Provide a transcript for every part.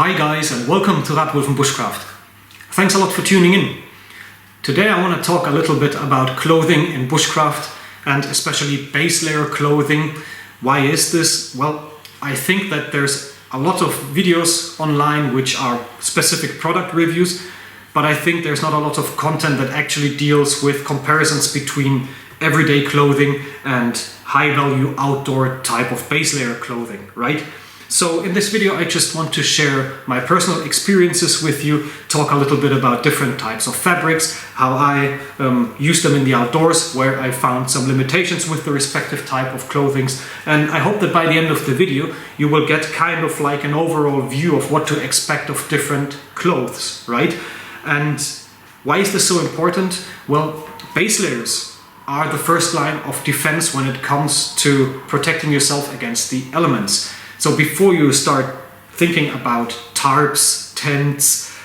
Hi guys, and welcome to Rathwulven Bushcraft. Thanks a lot for tuning in. Today I want to talk a little bit about clothing in bushcraft and especially base layer clothing. Why is this? Well, I think that there's a lot of videos online which are specific product reviews, but I think there's not a lot of content that actually deals with comparisons between everyday clothing and high value outdoor type of base layer clothing, right? So in this video I just want to share my personal experiences with you, talk a little bit about different types of fabrics, how I use them in the outdoors, where I found some limitations with the respective type of clothing, and I hope that by the end of the video you will get kind of like an overall view of what to expect of different clothes, right? And why is this so important? Well, base layers are the first line of defense when it comes to protecting yourself against the elements. So before you start thinking about tarps, tents,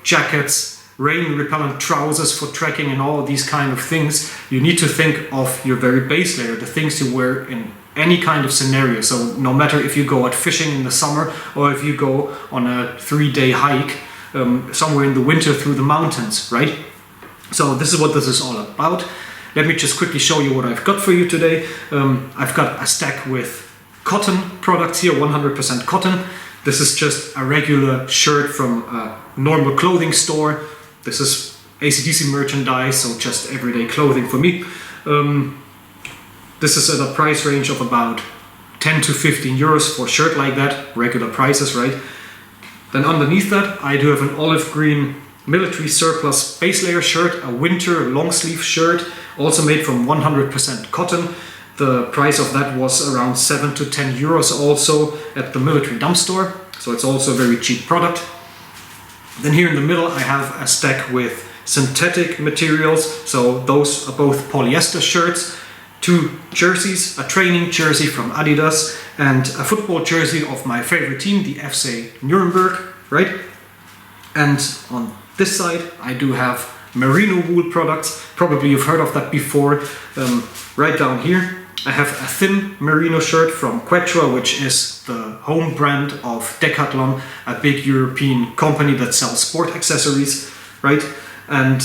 jackets, rain repellent trousers for trekking and all these kind of things, you need to think of your very base layer, the things you wear in any kind of scenario. So no matter if you go out fishing in the summer or if you go on a 3-day hike somewhere in the winter through the mountains, right? So this is what this is all about. Let me just quickly show you what I've got for you today. I've got a stack with cotton products here, 100% cotton. This is just a regular shirt from a normal clothing store. This is AC/DC merchandise, so just everyday clothing for me. This is at a price range of about 10 to 15 euros for a shirt like that, regular prices, right? Then underneath that I do have an olive green military surplus base layer shirt, a winter long sleeve shirt, also made from 100% cotton. The price of that was around 7 to 10 euros also at the military dump store, so it's also a very cheap product. Then here in the middle I have a stack with synthetic materials, so those are both polyester shirts, 2 jerseys, a training jersey from Adidas and a football jersey of my favorite team, the FC Nuremberg, right? And on this side I do have Merino Wool products. Probably you've heard of that before. Right down here I have a thin merino shirt from Quechua, which is the home brand of Decathlon, a big European company that sells sport accessories, right? And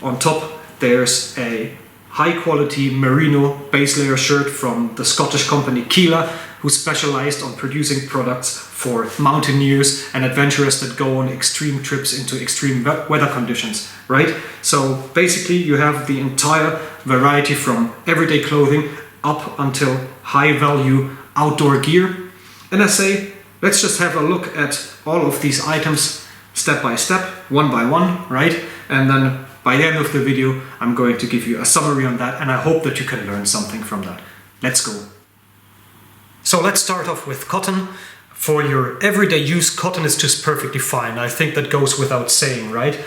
on top there's a high quality merino base layer shirt from the Scottish company Keela, who specialized on producing products for mountaineers and adventurers that go on extreme trips into extreme weather conditions, right? So basically you have the entire variety from everyday clothing up until high value outdoor gear. And I say, let's just have a look at all of these items step by step, one by one, right? And then by the end of the video, I'm going to give you a summary on that, and I hope that you can learn something from that. Let's go. So let's start off with cotton. For your everyday use, cotton is just perfectly fine. I think that goes without saying, right?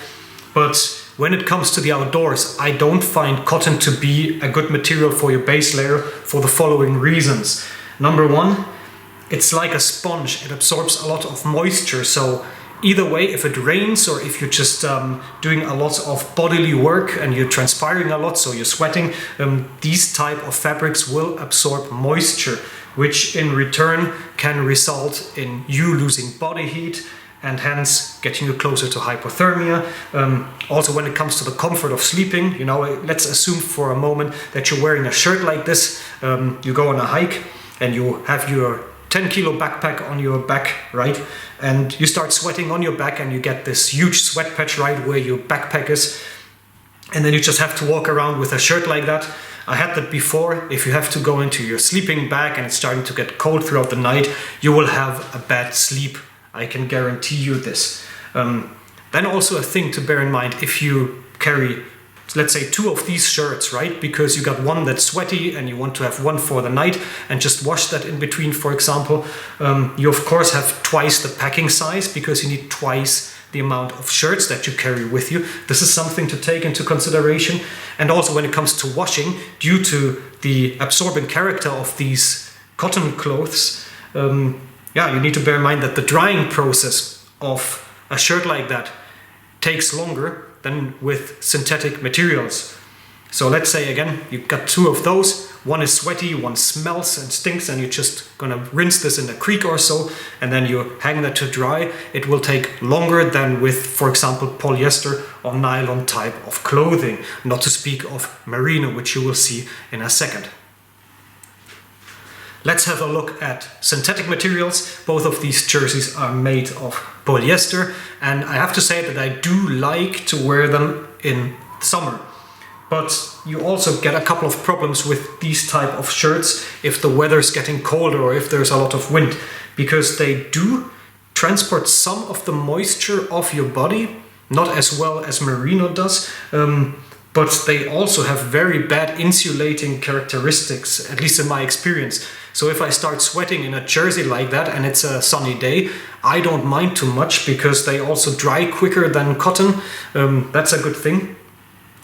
But when it comes to the outdoors, I don't find cotton to be a good material for your base layer for the following reasons. Number one, it's like a sponge. It absorbs a lot of moisture. So either way, if it rains or if you're just doing a lot of bodily work and you're transpiring a lot, so you're sweating, these type of fabrics will absorb moisture, which in return can result in you losing body heat and hence getting you closer to hypothermia. Also when it comes to the comfort of sleeping, you know, let's assume for a moment that you're wearing a shirt like this, you go on a hike and you have your 10 kilo backpack on your back, right? And you start sweating on your back and you get this huge sweat patch right where your backpack is. And then you just have to walk around with a shirt like that. I had that before. If you have to go into your sleeping bag and it's starting to get cold throughout the night, you will have a bad sleep. I can guarantee you this. Then also a thing to bear in mind, if you carry, let's say 2 of these shirts, right? Because you got one that's sweaty and you want to have one for the night and just wash that in between, for example, you of course have twice the packing size because you need twice the amount of shirts that you carry with you. This is something to take into consideration. And also when it comes to washing, due to the absorbent character of these cotton clothes, you need to bear in mind that the drying process of a shirt like that takes longer than with synthetic materials. So let's say again, you've got 2 of those, one is sweaty, one smells and stinks, and you're just gonna rinse this in a creek or so, and then you hang that to dry, it will take longer than with, for example, polyester or nylon type of clothing, not to speak of merino, which you will see in a second. Let's have a look at synthetic materials. Both of these jerseys are made of polyester, and I have to say that I do like to wear them in summer. But you also get a couple of problems with these type of shirts if the weather's getting colder or if there's a lot of wind, because they do transport some of the moisture off your body, not as well as merino does, but they also have very bad insulating characteristics, at least in my experience. So if I start sweating in a jersey like that and it's a sunny day, I don't mind too much because they also dry quicker than cotton. That's a good thing.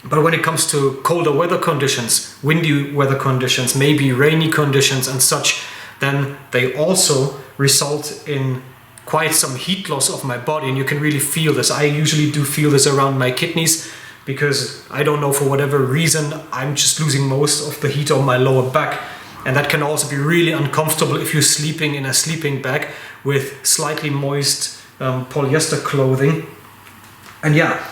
But when it comes to colder weather conditions, windy weather conditions, maybe rainy conditions and such, then they also result in quite some heat loss of my body, and you can really feel this. I usually do feel this around my kidneys because I don't know, for whatever reason, I'm just losing most of the heat on my lower back. And that can also be really uncomfortable if you're sleeping in a sleeping bag with slightly moist polyester clothing. And yeah,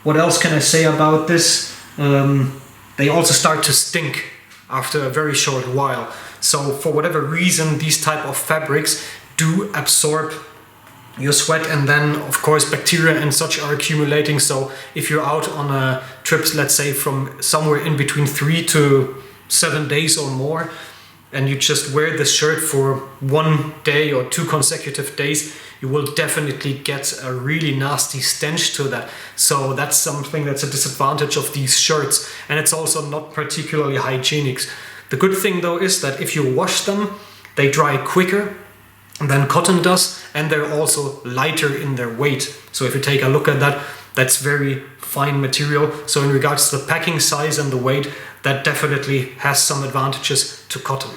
what else can I say about this? They also start to stink after a very short while. So for whatever reason, these type of fabrics do absorb your sweat, and then of course bacteria and such are accumulating. So if you're out on a trip, let's say from somewhere in between 3 to 7 days or more, and you just wear this shirt for 1 day or 2 consecutive days, you will definitely get a really nasty stench to that. So that's something that's a disadvantage of these shirts, and it's also not particularly hygienic. The good thing though is that if you wash them, they dry quicker than cotton does, and they're also lighter in their weight. So if you take a look at that, that's very fine material. So in regards to the packing size and the weight, that definitely has some advantages to cotton.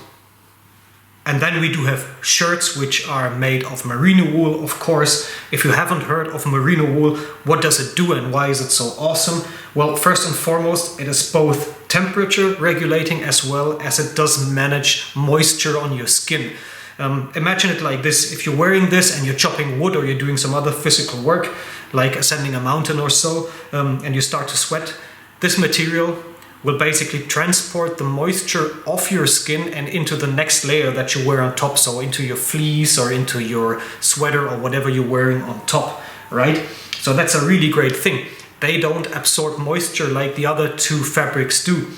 And then we do have shirts which are made of merino wool, of course. If you haven't heard of merino wool, what does it do and why is it so awesome? Well, first and foremost, it is both temperature regulating as well as it does manage moisture on your skin. Imagine it like this: if you're wearing this and you're chopping wood or you're doing some other physical work, like ascending a mountain or so, and you start to sweat, this material will basically transport the moisture off your skin and into the next layer that you wear on top, so into your fleece or into your sweater or whatever you're wearing on top, right? So that's a really great thing. They don't absorb moisture like the other two fabrics do.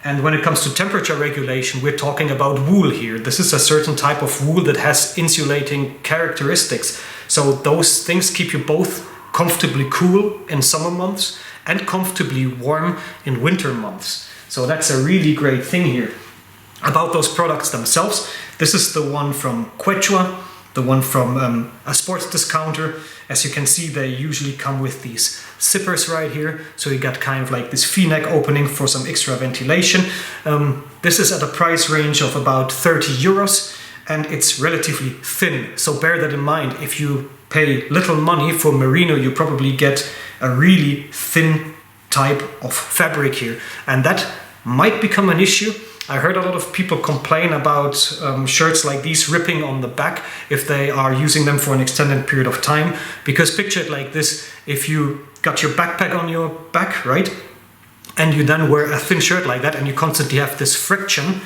And when it comes to temperature regulation, we're talking about wool here. This is a certain type of wool that has insulating characteristics. So those things keep you both comfortably cool in summer months and comfortably warm in winter months. So that's a really great thing here. About those products themselves, this is the one from Quechua, the one from a sports discounter. As you can see, they usually come with these zippers right here. So you got kind of like this V-neck opening for some extra ventilation. This is at a price range of about 30 euros and it's relatively thin. So bear that in mind. If you pay little money for merino, you probably get a really thin type of fabric here. And that might become an issue. I heard a lot of people complain about shirts like these ripping on the back if they are using them for an extended period of time. Because picture it like this: if you got your backpack on your back, right, and you then wear a thin shirt like that and you constantly have this friction,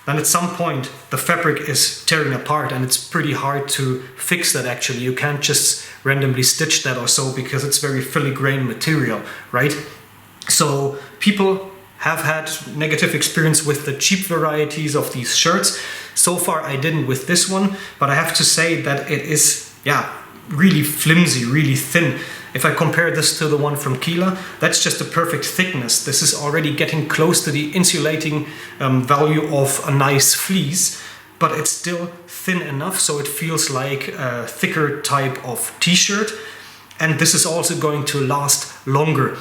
then at some point the fabric is tearing apart and it's pretty hard to fix that actually. You can't just randomly stitch that or so because it's very filigrane material, right? So people have had negative experience with the cheap varieties of these shirts. So far I didn't with this one, but I have to say that it is, yeah, really flimsy, really thin. If I compare this to the one from Keela, that's just a perfect thickness. This is already getting close to the insulating value of a nice fleece, but it's still thin enough so it feels like a thicker type of t-shirt. And this is also going to last longer.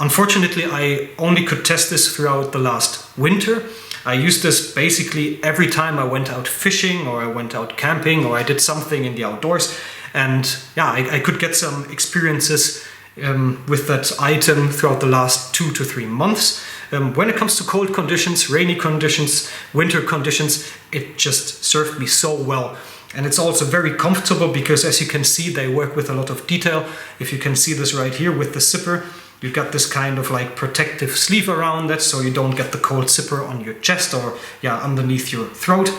Unfortunately, I only could test this throughout the last winter. I used this basically every time I went out fishing or I went out camping or I did something in the outdoors. And yeah, I could get some experiences with that item throughout the last 2 to 3 months. When it comes to cold conditions, rainy conditions, winter conditions, it just served me so well. And it's also very comfortable because, as you can see, they work with a lot of detail. If you can see this right here with the zipper, you've got this kind of like protective sleeve around it, so you don't get the cold zipper on your chest or underneath your throat.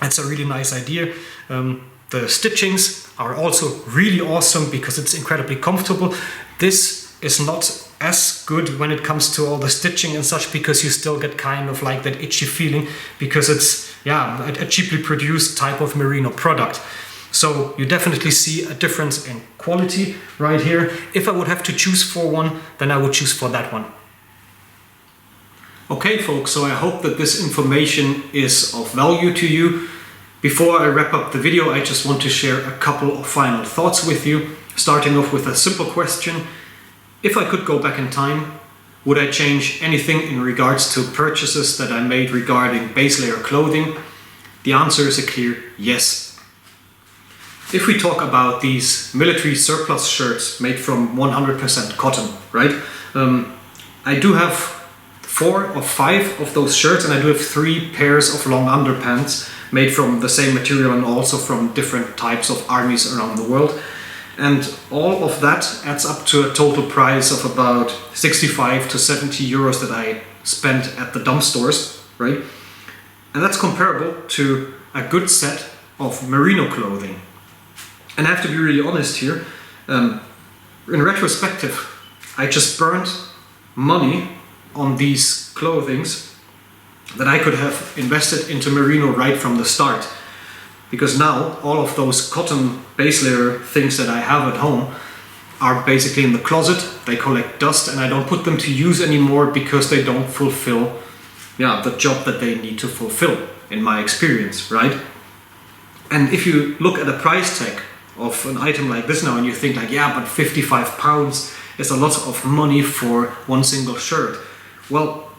That's a really nice idea. The stitchings are also really awesome because it's incredibly comfortable. This is not as good when it comes to all the stitching and such, because you still get kind of like that itchy feeling because it's a cheaply produced type of merino product. So you definitely see a difference in quality right here. If I would have to choose for one, then I would choose for that one. Okay folks, so I hope that this information is of value to you. Before I wrap up the video, I just want to share a couple of final thoughts with you, starting off with a simple question. If I could go back in time, would I change anything in regards to purchases that I made regarding base layer clothing? The answer is a clear yes. If we talk about these military surplus shirts made from 100% cotton, right? I do have 4 or 5 of those shirts, and I do have 3 pairs of long underpants made from the same material and also from different types of armies around the world. And all of that adds up to a total price of about 65 to 70 euros that I spent at the dump stores, right? And that's comparable to a good set of merino clothing. And I have to be really honest here, in retrospective, I just burned money on these clothings that I could have invested into merino right from the start. Because now all of those cotton base layer things that I have at home are basically in the closet. They collect dust and I don't put them to use anymore because they don't fulfill the job that they need to fulfill, in my experience, right? And if you look at the price tag of an item like this now and you think like, yeah, but 55 pounds is a lot of money for one single shirt. Well,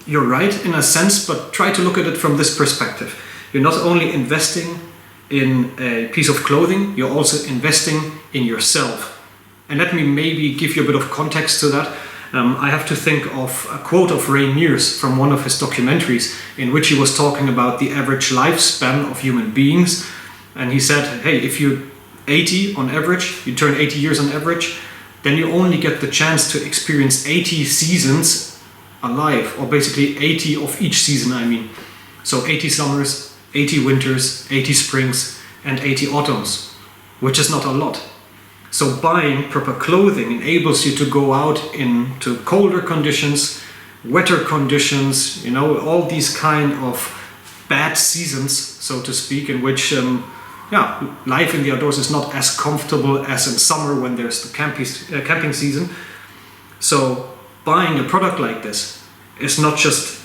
you're right in a sense, but try to look at it from this perspective. You're not only investing in a piece of clothing, you're also investing in yourself. And let me maybe give you a bit of context to that. I have to think of a quote of Ray Mears from one of his documentaries in which he was talking about the average lifespan of human beings. And he said, hey, if you're 80 on average, you turn 80 years on average, then you only get the chance to experience 80 seasons alive, or basically 80 of each season, I mean. So 80 summers, 80 winters, 80 springs, and 80 autumns, which is not a lot. So buying proper clothing enables you to go out into colder conditions, wetter conditions, all these kind of bad seasons, so to speak, in which life in the outdoors is not as comfortable as in summer when there's the camping season. So buying a product like this is not just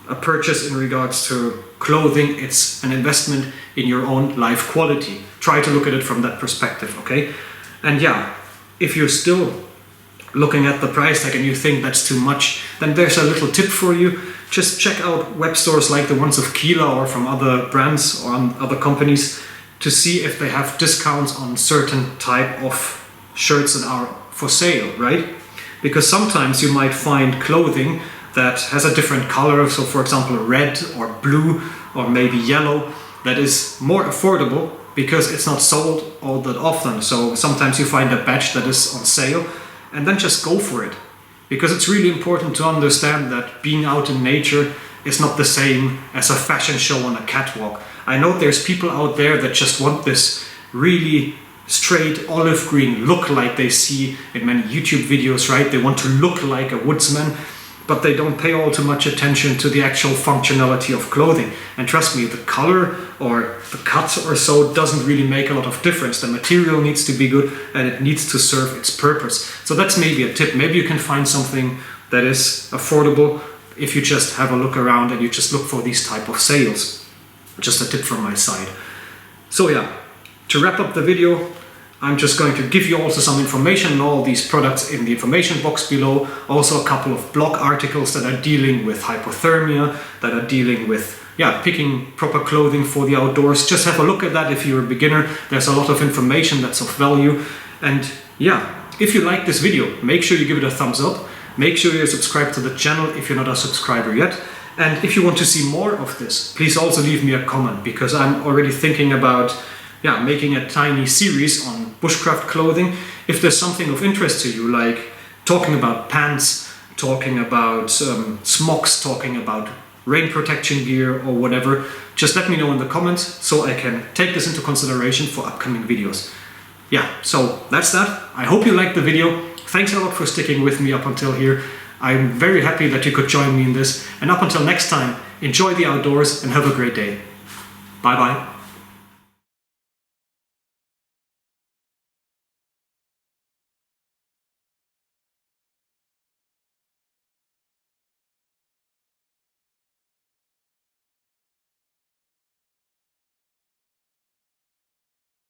a purchase in regards to clothing, it's an investment in your own life quality. Try to look at it from that perspective, okay? And if you're still looking at the price tag and you think that's too much, then there's a little tip for you. Just check out web stores like the ones of Keela or from other brands or other companies to see if they have discounts on certain type of shirts that are for sale, right? Because sometimes you might find clothing that has a different color, so for example red or blue or maybe yellow, that is more affordable because it's not sold all that often. So sometimes you find a batch that is on sale and then just go for it. Because it's really important to understand that being out in nature is not the same as a fashion show on a catwalk. I know there's people out there that just want this really straight olive green look like they see in many YouTube videos, right? They want to look like a woodsman, but they don't pay all too much attention to the actual functionality of clothing. And trust me, the color or the cut or so doesn't really make a lot of difference. The material needs to be good and it needs to serve its purpose. So that's maybe a tip. Maybe you can find something that is affordable if you just have a look around and you just look for these type of sales. Just a tip from my side. So to wrap up the video, I'm just going to give you also some information on all these products in the information box below. Also a couple of blog articles that are dealing with hypothermia, that are dealing with picking proper clothing for the outdoors. Just have a look at that if you're a beginner. There's a lot of information that's of value. And if you like this video, make sure you give it a thumbs up. Make sure you're subscribed to the channel if you're not a subscriber yet. And if you want to see more of this, please also leave me a comment, because I'm already thinking about making a tiny series on bushcraft clothing. If there's something of interest to you, like talking about pants, talking about smocks, talking about rain protection gear or whatever, just let me know in the comments so I can take this into consideration for upcoming videos. Yeah, so that's that. I hope you liked the video. Thanks a lot for sticking with me up until here. I'm very happy that you could join me in this. And up until next time, enjoy the outdoors and have a great day. Bye bye.